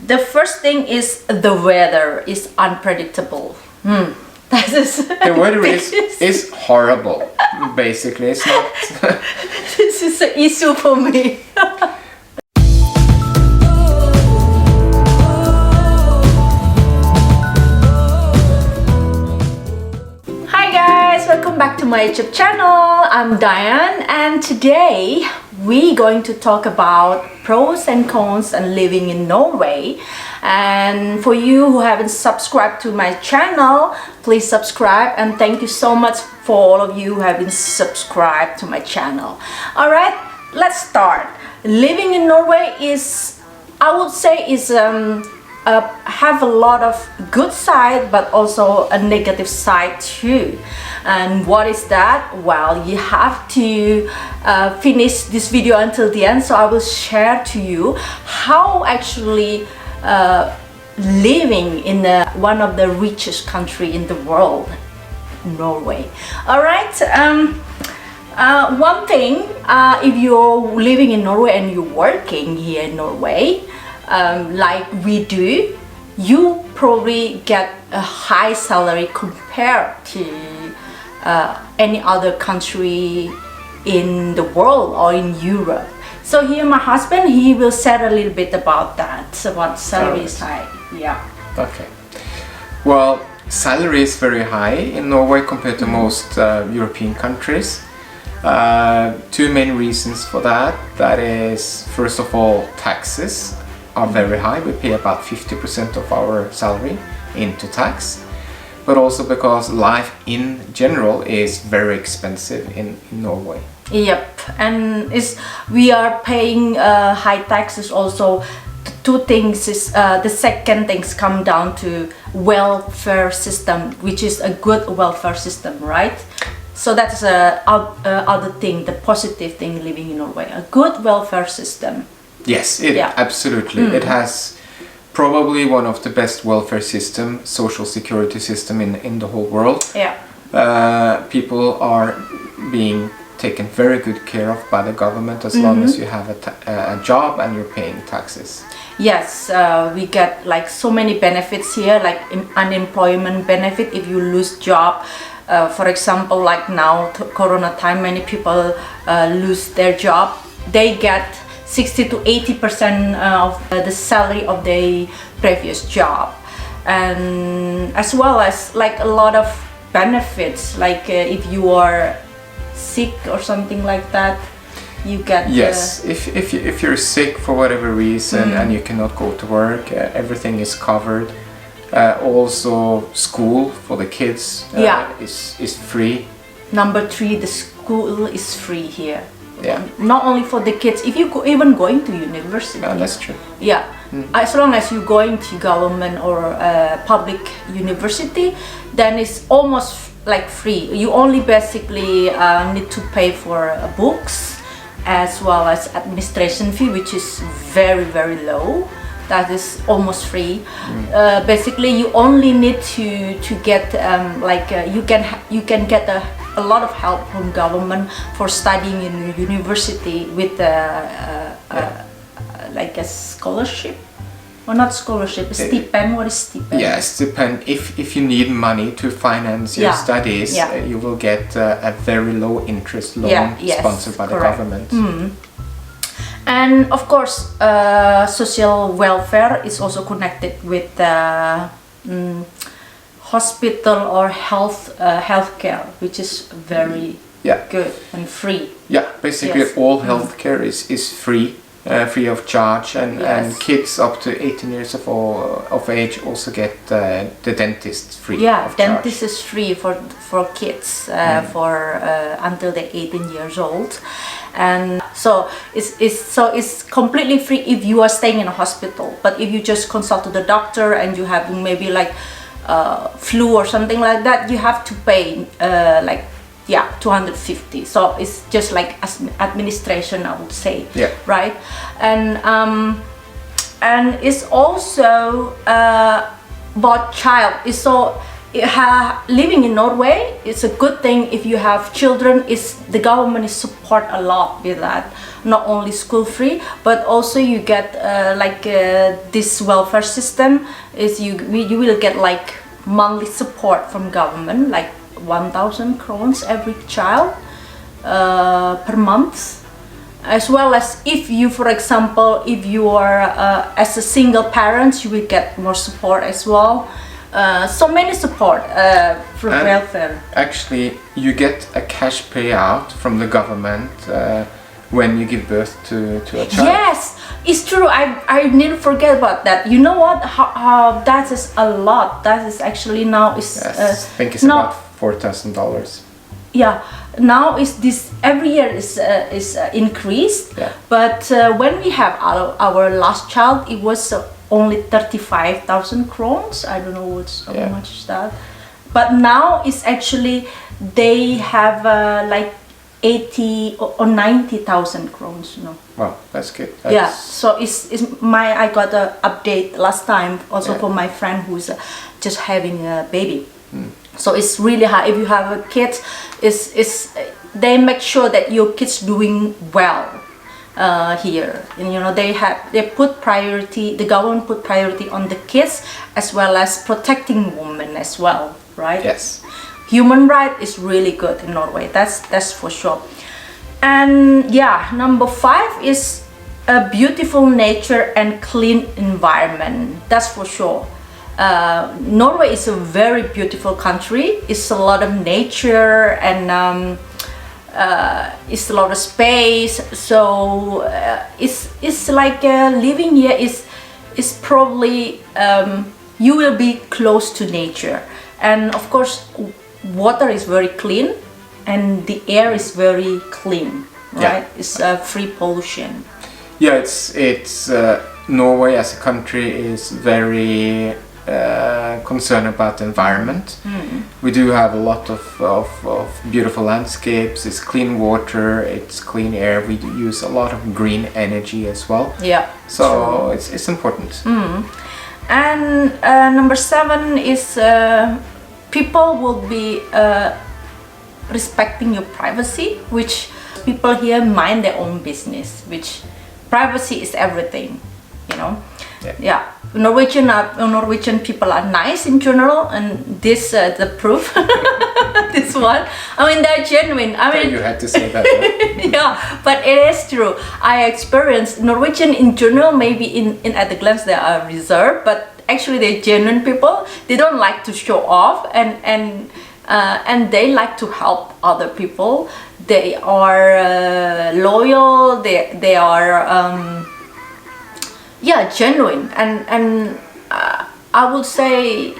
The first thing is the weather is unpredictable. That is The weather is horrible. Basically, it's not. This is an issue for me. Hi guys, welcome back to my YouTube channel. I'm Diane, and today we're going to talk about pros and cons and living in Norway. And for you who haven't subscribed to my channel, please subscribe, and thank you so much for all of you who have been subscribed to my channel. Alright, let's start. Living in Norway is, I would say, is have a lot of good side but also a negative side too. And what is that? Well, you have to finish this video until the end, so I will share to you how actually living in one of the richest country in the world, Norway. All right. One thing, if you're living in Norway and you're working here in Norway, like we do, you probably get a high salary compared to any other country in the world or in Europe. So here my husband, he will say a little bit about that, about salary side. Yeah. Okay. Well, salary is very high in Norway compared to most European countries. Two main reasons for that. That is, first of all, taxes are very high. We pay about 50% of our salary into tax. But also because life in general is very expensive in Norway. Yep, and we are paying high taxes also. Two things is the second things come down to welfare system, which is a good welfare system, right? So that's other thing, the positive thing living in Norway, a good welfare system. Yes, absolutely. It has probably one of the best welfare system, social security system in the whole world. Yeah. People are being taken very good care of by the government as long as you have a job and you're paying taxes. Yes, we get like so many benefits here, like unemployment benefit if you lose job. For example, like now, Corona time, many people lose their job. They get 60 to 80% of the salary of their previous job, and as well as like a lot of benefits, like if you are sick or something like that, you get. Yes, if you're sick for whatever reason and you cannot go to work, everything is covered. Also, school for the kids is free. Number 3, the school is free here. Yeah. Not only for the kids, if you even going to university. Yeah, that's true. Yeah, as long as you're going to government or public university, then it's almost like free. You only basically need to pay for books as well as administration fee, which is very, very low. That is almost free. Basically, you only need to get you can get a lot of help from government for studying in university with like a scholarship. Or not scholarship, stipend. What is stipend? Yeah, stipend. If you need money to finance your studies, you will get a very low interest loan sponsored by the government. And of course, social welfare is also connected with hospital or healthcare, which is very good and free. Yeah, basically all healthcare is free. Free of charge, and kids up to 18 years of age also get the dentist free. Yeah, dentist is free for kids for until they're 18 years old, and so it's completely free if you are staying in a hospital. But if you just consult to the doctor and you have maybe like flu or something like that, you have to pay 250. So it's just like administration, I would say. Yeah. Right. And it's also about child. So living in Norway, it's a good thing if you have children. The government is support a lot with that. Not only school free, but also you get this welfare system. You will get like monthly support from government, like 1,000 krones every child per month. As well as if you, for example, if you are as a single parent, you will get more support as well. So many support from welfare. Actually, you get a cash payout from the government when you give birth to a child. Yes, it's true. I need to forget about that. You know what? How that is a lot. That is actually now is. Yes, I think it's about $4,000. Yeah, now is this every year is increased. Yeah. But when we have our last child, it was only 35,000 krones. I don't know how much is that. But now it's actually they have like 80 or 90,000 krones. Wow, that's good. Yeah. So I got an update last time also for my friend who's just having a baby. So it's really hard. If you have a kid, they make sure that your kid's doing well here. And they put priority. The government put priority on the kids as well as protecting women as well, right? Yes. Human right is really good in Norway. That's for sure. And yeah, number 5 is a beautiful nature and clean environment. That's for sure. Norway is a very beautiful country. It's a lot of nature and it's a lot of space. So it's like living here is probably you will be close to nature, and of course water is very clean and the air is very clean, right? Yeah. It's free pollution. Yeah, it's Norway as a country is very concerned about the environment. We do have a lot of beautiful landscapes. It's clean water, it's clean air. We do use a lot of green energy as well. Yeah. So it's important. And number 7 is people will be respecting your privacy, which people here mind their own business, which privacy is everything, Yeah. Norwegian people are nice in general, and this the proof. This one, I mean, they're genuine. I mean, you had to say that. Huh? Yeah, but it is true. I experienced Norwegian in general. Maybe in at the glance they are reserved, but actually they're genuine people. They don't like to show off, and they like to help other people. They are loyal. They are. Genuine, and I would say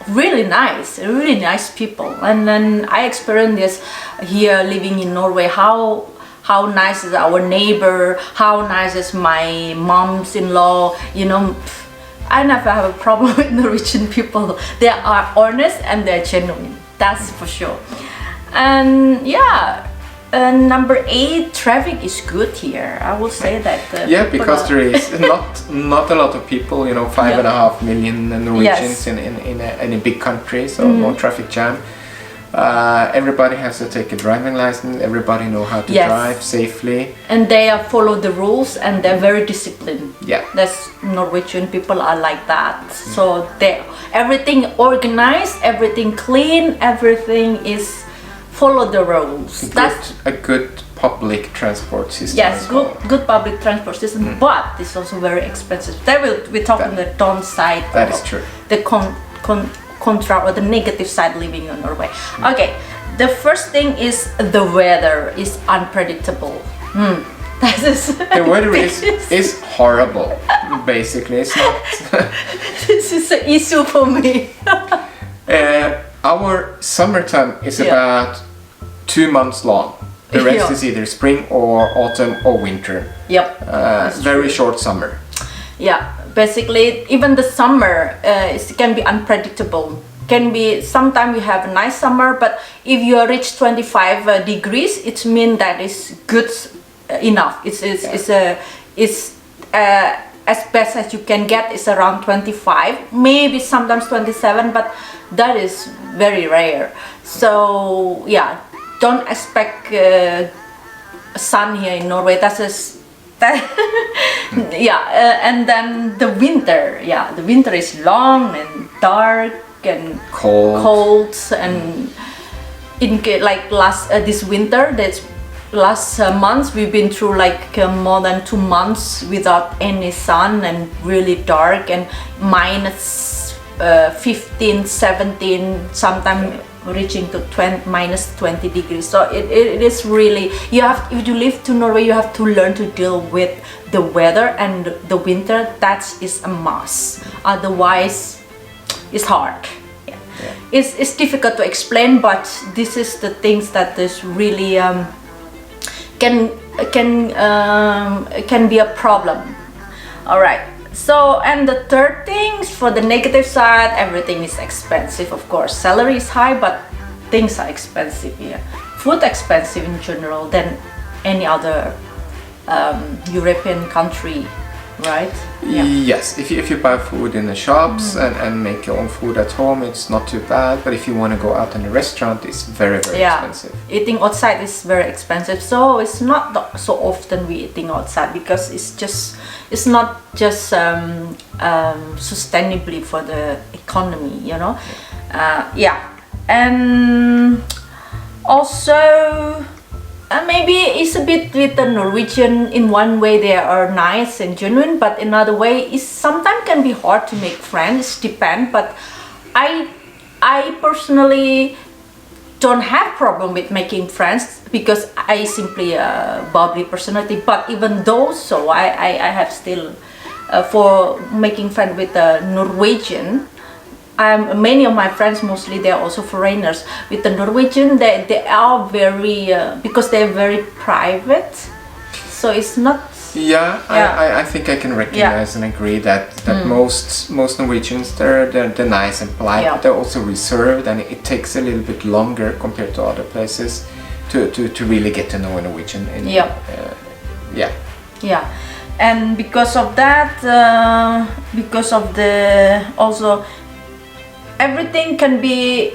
really nice people. And then I experienced this here living in Norway. How nice is our neighbor? How nice is my mom's-in-law? I never have a problem with Norwegian people. They are honest and they're genuine. That's for sure. And yeah. Number 8, traffic is good here. I will say that. Because there is not a lot of people. 5.5 million Norwegians in a big country, so no traffic jam. Everybody has to take a driving license. Everybody know how to drive safely. And they follow the rules, and they're very disciplined. Yeah. That's Norwegian people are like that. So everything organized, everything clean, everything is. Follow the rules. That's a good public transport system. Yes, good public transport system, but it's also very expensive. We talk on the downside. That is true. The contra or the negative side living in Norway. Okay, the first thing is the weather is unpredictable. That is the weather is horrible. Basically, it's not. This is an issue for me. Our summertime is about 2 months long. The rest is either spring or autumn or winter. Yep. Very short summer. Yeah, basically even the summer it can be unpredictable. Can be sometimes you have a nice summer, but if you reach 25 degrees, it means that it's good enough. as best as you can get is around 25, maybe sometimes 27, but that is very rare. So yeah, don't expect sun here in Norway. And then the winter, the winter is long and dark and cold and like this winter, last month we've been through like more than 2 months without any sun and really dark and minus 15, 17, sometimes reaching to minus 20 degrees. So it is really, if you live to Norway, you have to learn to deal with the weather and the winter. That is a must, otherwise it's hard. It's difficult to explain, but this is the things that is really can be a problem. All right. So, and the third thing, for the negative side, everything is expensive. Of course, salary is high, but things are expensive here. Food expensive in general than any other European country, right? Yeah. Yes, if you buy food in the shops and make your own food at home, it's not too bad. But if you want to go out in a restaurant, it's very expensive. Eating outside is very expensive. So it's not so often we eating outside, because it's not just sustainably for the economy, you know. And also maybe it's a bit with the Norwegian. In one way they are nice and genuine, but another way is sometimes can be hard to make friends. Depend, but I personally don't have problem with making friends, because I simply a bubbly personality. But even though so, I have still for making friends with the Norwegian. Many of my friends, mostly they are also foreigners. With the Norwegian, they are very because they're very private, so it's not. I think I can recognize and agree that most Norwegians, they're nice and polite, but they're also reserved, and it takes a little bit longer compared to other places to really get to know a Norwegian. And because of that, because of the also. Everything can be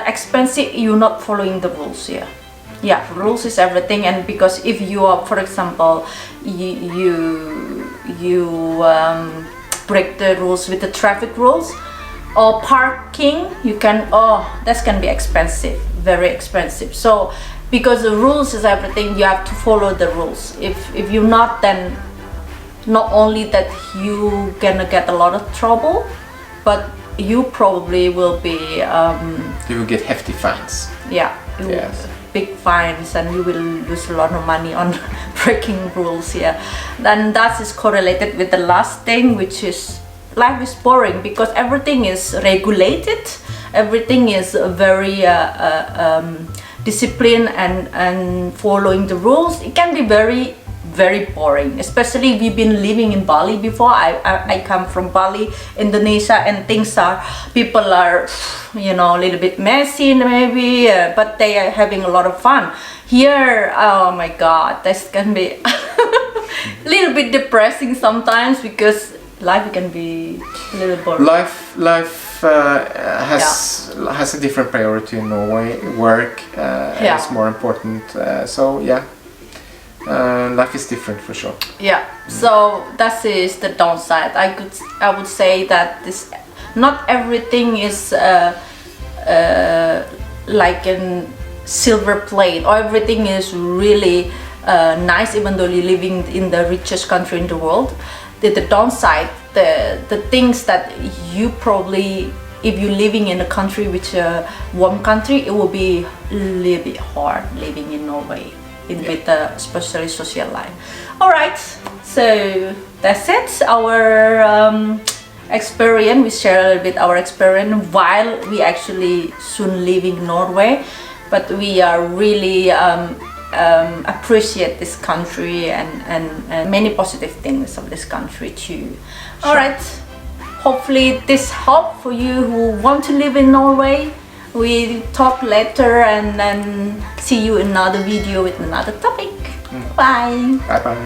expensive. You're not following the rules here. Rules is everything. And because if you are, for example, you break the rules with the traffic rules or parking, you can that can be expensive, very expensive. So because the rules is everything, you have to follow the rules. If you're not, then not only that you gonna get a lot of trouble, but you probably will be you will get hefty fines. Big fines, and you will lose a lot of money on breaking rules here. Then that is correlated with the last thing, which is life is boring, because everything is regulated, everything is very disciplined and following the rules. It can be very boring, especially if you've been living in Bali before. I come from Bali, Indonesia, and people are, you know, a little bit messy maybe, but they are having a lot of fun. Here, oh my god, this can be a little bit depressing sometimes, because life can be a little boring. Life has a different priority in Norway. Work is more important. Life is different for sure. So that is the downside. I would say that not everything is like a silver plate, or everything is really nice, even though you're living in the richest country in the world. The downside, the things that you probably, if you're living in a country which is a warm country, it will be a little bit hard living in Norway. With especially social life. All right, so that's it. Our experience. We share a little bit our experience while we actually soon leaving Norway, but we are really appreciate this country and many positive things of this country too. All right. Hopefully this helped for you who want to live in Norway. We talk later, and then see you in another video with another topic. Bye. Bye bye.